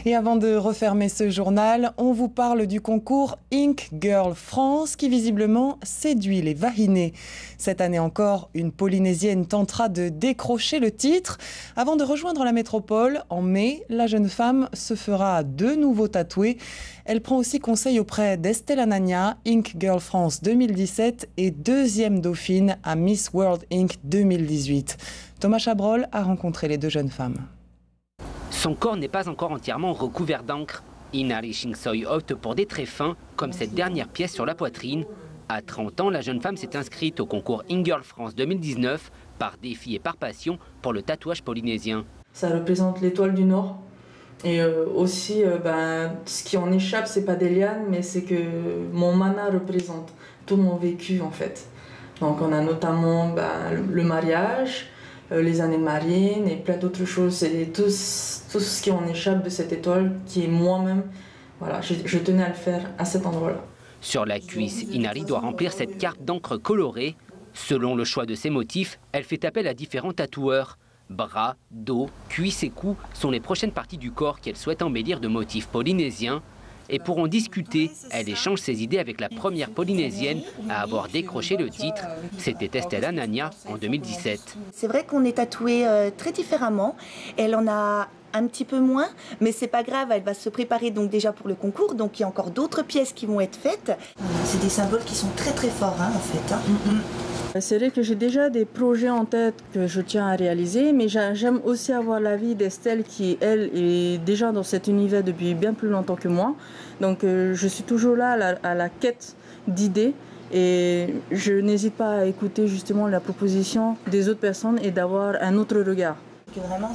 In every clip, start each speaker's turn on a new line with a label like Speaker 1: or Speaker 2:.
Speaker 1: Et avant de refermer ce journal, on vous parle du concours Ink Girl France qui visiblement séduit les Vahinés. Cette année encore, une Polynésienne tentera de décrocher le titre. Avant de rejoindre la métropole, en mai, la jeune femme se fera de nouveau tatouer. Elle prend aussi conseil auprès d'Estelle Anania, Ink Girl France 2017 et deuxième dauphine à Miss World Inc 2018. Thomas Chabrol a rencontré les deux jeunes femmes.
Speaker 2: Son corps n'est pas encore entièrement recouvert d'encre. Inari Chingsoy opte pour des traits fins, comme cette dernière pièce sur la poitrine. À 30 ans, la jeune femme s'est inscrite au concours Ink Girl France 2019 par défi et par passion pour le tatouage polynésien.
Speaker 3: Ça représente l'étoile du Nord. Et aussi, ce qui en échappe, c'est pas des lianes, mais c'est que mon mana représente tout mon vécu en fait. Donc on a notamment le mariage, les années marines et plein d'autres choses. C'est tout ce qui en échappe de cette étoile qui est moi-même. Voilà, je tenais à le faire à cet endroit-là.
Speaker 2: Sur la cuisse, Inari doit remplir cette carte d'encre colorée. Selon le choix de ses motifs, elle fait appel à différents tatoueurs. Bras, dos, cuisses et cou sont les prochaines parties du corps qu'elle souhaite embellir de motifs polynésiens. Et pour en discuter, elle échange ses idées avec la première polynésienne à avoir décroché le titre. C'était Estelle Anania en 2017.
Speaker 4: C'est vrai qu'on est tatoué très différemment. Elle en a un petit peu moins, mais c'est pas grave, elle va se préparer donc déjà pour le concours, donc il y a encore d'autres pièces qui vont être faites. C'est des symboles qui sont très très forts en fait.
Speaker 3: C'est vrai que j'ai déjà des projets en tête que je tiens à réaliser, mais j'aime aussi avoir l'avis d'Estelle qui, elle, est déjà dans cet univers depuis bien plus longtemps que moi. Donc je suis toujours là à la quête d'idées et je n'hésite pas à écouter justement la proposition des autres personnes et d'avoir un autre regard.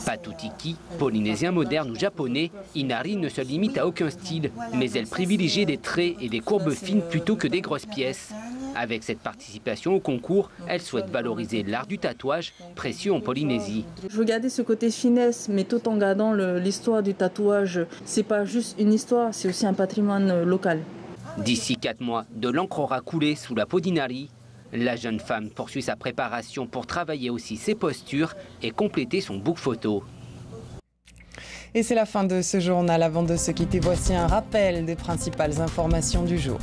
Speaker 2: Patutiki, polynésien moderne ou japonais, Inari ne se limite à aucun style, mais elle privilégie des traits et des courbes fines plutôt que des grosses pièces. Avec cette participation au concours, elle souhaite valoriser l'art du tatouage, précieux en Polynésie.
Speaker 3: Je veux garder ce côté finesse, mais tout en gardant l'histoire du tatouage. C'est pas juste une histoire, c'est aussi un patrimoine local.
Speaker 2: D'ici 4 mois, de l'encre aura coulé sous la peau d'Inari. La jeune femme poursuit sa préparation pour travailler aussi ses postures et compléter son book photo.
Speaker 1: Et c'est la fin de ce journal. Avant de se quitter, voici un rappel des principales informations du jour.